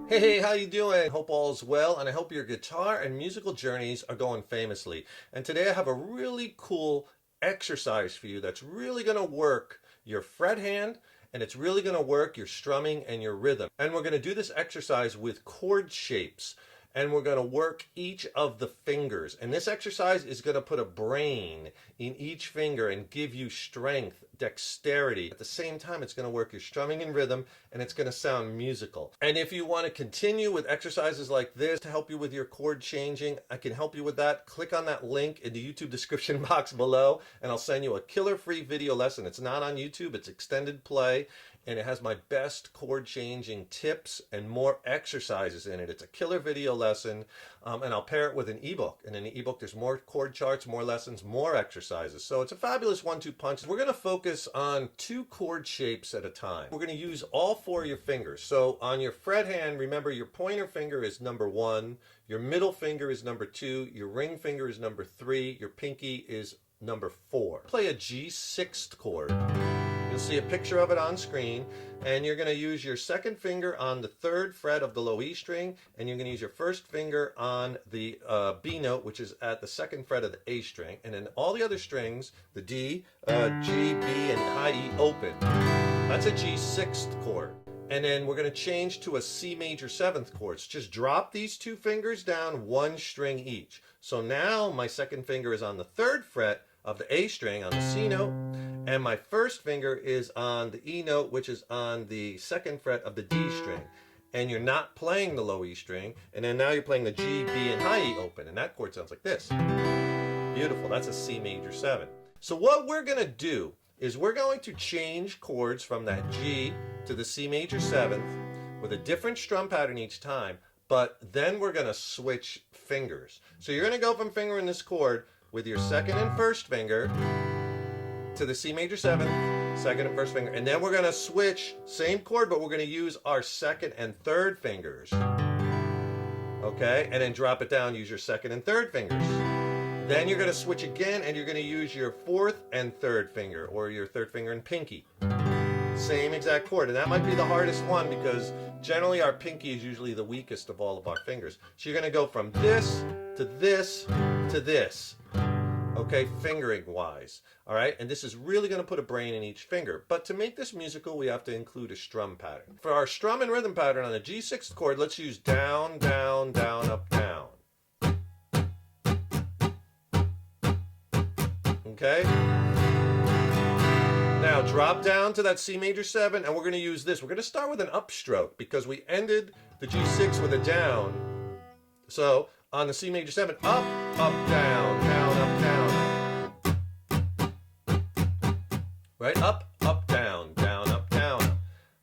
Hey, how you doing? Hope all is well, and I hope your guitar and musical journeys are going famously. And today I have a really cool exercise for you that's really going to work your fret hand, and it's really going to work your strumming and your rhythm. And we're going to do this exercise with chord shapes, and we're going to work each of the fingers. And this exercise is going to put a brain in each finger and give you strength, dexterity. At the same time, it's going to work your strumming and rhythm, and it's going to sound musical. And if you want to continue with exercises like this to help you with your chord changing, I can help you with that. Click on that link in the YouTube description box below, and I'll send you a killer free video lesson. It's not on YouTube, it's extended play, and it has my best chord changing tips and more exercises in it. It's a killer video lesson, and I'll pair it with an ebook. And in the ebook, there's more chord charts, more lessons, more exercises. So it's a fabulous 1-2 punch. We're going to focus on 2 chord shapes at a time. We're going to use all 4 of your fingers. So on your fret hand, remember your pointer finger is number 1, your middle finger is number 2, your ring finger is number 3, your pinky is number 4. Play a G6 chord. You'll see a picture of it on screen, and you're going to use your second finger on the 3rd fret of the low E string, and you're going to use your first finger on the B note, which is at the 2nd fret of the A string, and then all the other strings, the D, G, B, and high E open. That's a G6th chord. And then we're going to change to a C major 7th chord. So just drop these 2 fingers down 1 string each. So now my second finger is on the 3rd fret of the A string on the C note, and my first finger is on the E note, which is on the 2nd fret of the D string. And you're not playing the low E string, and then now you're playing the G, B, and high E open, and that chord sounds like this. Beautiful, that's a C major 7. So what we're going to do is we're going to change chords from that G to the C major 7th with a different strum pattern each time, but then we're going to switch fingers. So you're going to go from fingering this chord with your second and first finger to the C major 7th, second and first finger, and then we're going to switch, same chord, but we're going to use our second and third fingers. Okay, and then drop it down, use your second and third fingers. Then you're going to switch again, and you're going to use your 4th and 3rd finger, or your 3rd finger and pinky. Same exact chord, and that might be the hardest one because generally our pinky is usually the weakest of all of our fingers. So you're going to go from this to this to this. Okay, fingering wise. All right, and this is really going to put a brain in each finger. But to make this musical, we have to include a strum pattern. For our strum and rhythm pattern on the G6th chord, let's use down, down, down, up, down. Okay? Now drop down to that C major 7, and we're going to use this. We're going to start with an upstroke because we ended the G6 with a down. So on the C major 7, up, up, down, down, up, down. Right? Up, up, down, down, up, down.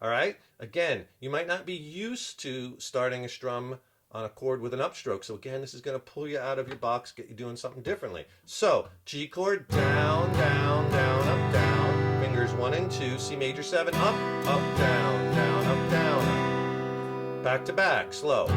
All right? Again, you might not be used to starting a strum on a chord with an upstroke. So again, this is going to pull you out of your box, get you doing something differently. So G chord, down, down, down, up, down. Fingers 1 and 2, C major 7, up, up, down, down, up, down. Back to back, slow.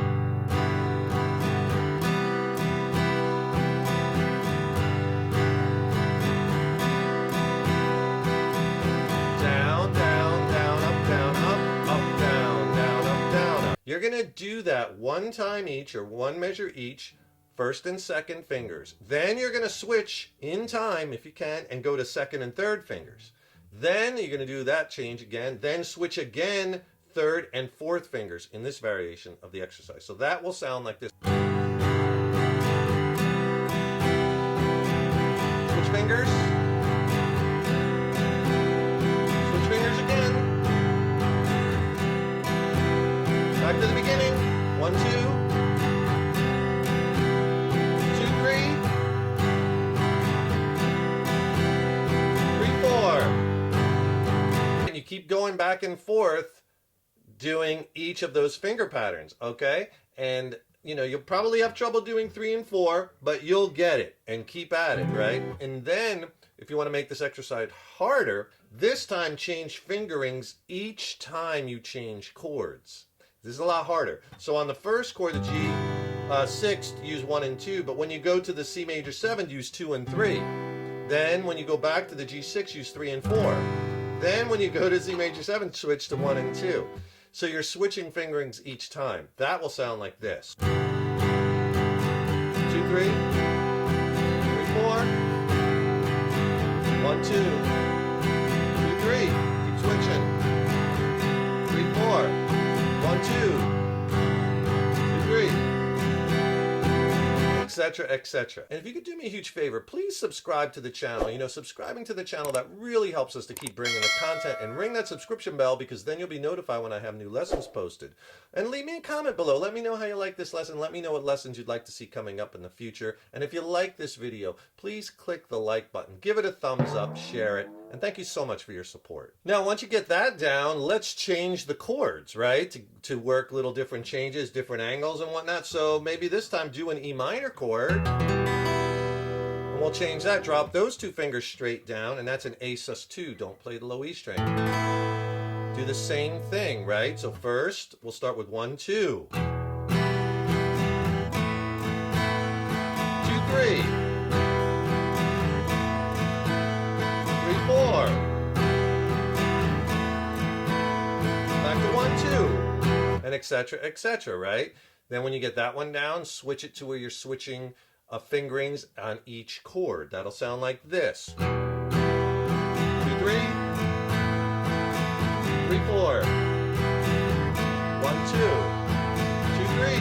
You're going to do that 1 time each, or 1 measure each, first and second fingers. Then you're going to switch in time, if you can, and go to second and third fingers. Then you're going to do that change again, then switch again, third and fourth fingers in this variation of the exercise. So that will sound like this. Switch fingers. Switch fingers again. Back to the beginning. 1, 2, 2, 3, 3, 4. And you keep going back and forth doing each of those finger patterns, okay? And you know, you'll probably have trouble doing 3 and 4, but you'll get it and keep at it, right? And then if you want to make this exercise harder, this time change fingerings each time you change chords. This is a lot harder. So on the first chord, the G6, use 1 and 2, but when you go to the C major 7, use 2 and 3. Then when you go back to the G6, use 3 and 4. Then when you go to Z major 7, switch to 1 and 2. So you're switching fingerings each time. That will sound like this. 2, 3, 3, 4, 1, 2, 2, 3. Keep switching. 3, 4, 1, 2, 2, 3. Etc., etc. And if you could do me a huge favor, please subscribe to the channel. You know, subscribing to the channel, that really helps us to keep bringing the content, and ring that subscription bell, because then you'll be notified when I have new lessons posted. And leave me a comment below. Let me know how you like this lesson. Let me know what lessons you'd like to see coming up in the future. And if you like this video, please click the like button, give it a thumbs up, share it, and thank you so much for your support. Now, once you get that down, let's change the chords, right? To work little different changes, different angles and whatnot. So maybe this time do an E minor chord. And we'll change that. Drop those 2 fingers straight down, and that's an A sus2. Don't play the low E string. Do the same thing, right? So first, we'll start with 1, 2. 2, 3. Back to 1, 2, and etc., etc., right? Then when you get that one down, switch it to where you're switching fingerings on each chord. That'll sound like this. 2, 3, 3, 4, 1, 2, 2, 3,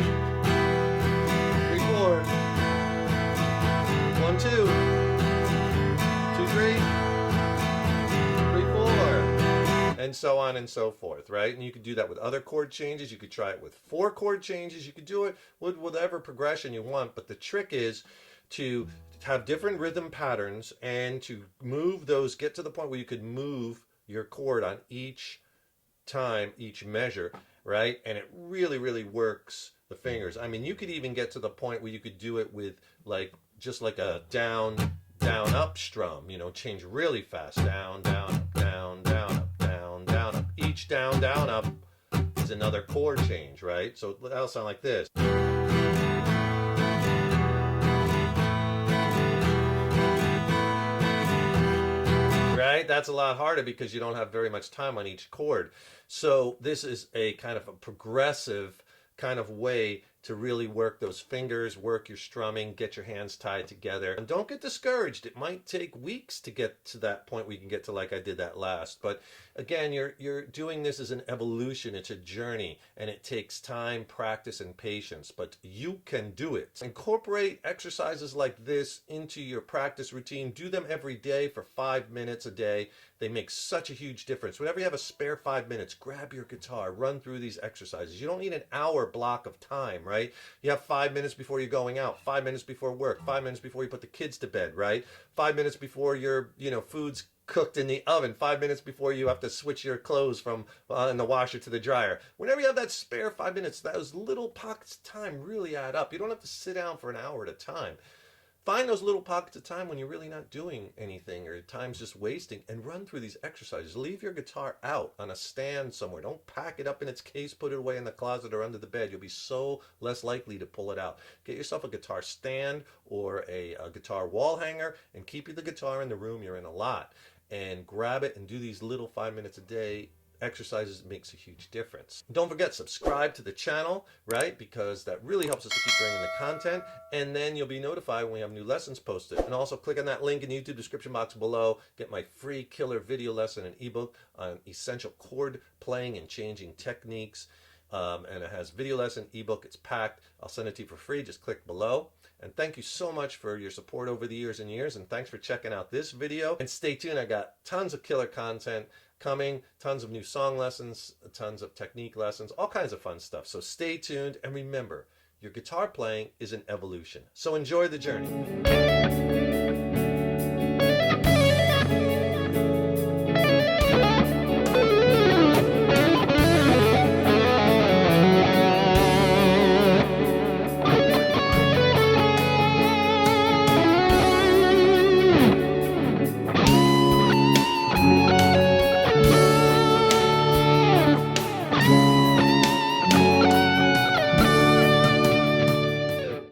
3, 4, 1, 2, 2, 3, 3, 4, and so on and so forth, right? And you could do that with other chord changes. You could try it with 4 chord changes. You could do it with whatever progression you want, but the trick is to have different rhythm patterns and to move those, get to the point where you could move your chord on each time, each measure, right? And it really, really works the fingers. I mean, you could even get to the point where you could do it with just like a down, down, up strum, you know, change really fast. Down, down, up, down, down, up, down, down, up. Each down, down, up is another chord change, right? So that'll sound like this. Right? That's a lot harder because you don't have very much time on each chord. So this is a kind of a progressive kind of way to really work those fingers, work your strumming, get your hands tied together. And don't get discouraged. It might take weeks to get to that point where you can get to like I did that last. But again, you're doing this as an evolution. It's a journey, and it takes time, practice, and patience. But you can do it. Incorporate exercises like this into your practice routine. Do them every day for 5 minutes a day. They make such a huge difference. Whenever you have a spare 5 minutes, grab your guitar, run through these exercises. You don't need an hour block of time, right? You have 5 minutes before you're going out, 5 minutes before work, 5 minutes before you put the kids to bed, right? 5 minutes before your, food's cooked in the oven, 5 minutes before you have to switch your clothes from in the washer to the dryer. Whenever you have that spare 5 minutes, those little pockets of time really add up. You don't have to sit down for an hour at a time. Find those little pockets of time when you're really not doing anything or time's just wasting, and run through these exercises. Leave your guitar out on a stand somewhere. Don't pack it up in its case, put it away in the closet or under the bed. You'll be so less likely to pull it out. Get yourself a guitar stand or a guitar wall hanger, and keep the guitar in the room you're in a lot. And grab it and do these little 5 minutes a day exercises. Makes a huge difference. Don't forget, subscribe to the channel, right? Because that really helps us to keep bringing the content, and then you'll be notified when we have new lessons posted. And also click on that link in the YouTube description box below. Get my free killer video lesson and ebook on essential chord playing and changing techniques. And it has video lesson, ebook. It's packed. I'll send it to you for free. Just click below. And thank you so much for your support over the years and years. And thanks for checking out this video. And stay tuned. I got tons of killer content coming, tons of new song lessons, tons of technique lessons, all kinds of fun stuff. So stay tuned. And remember, your guitar playing is an evolution. So enjoy the journey.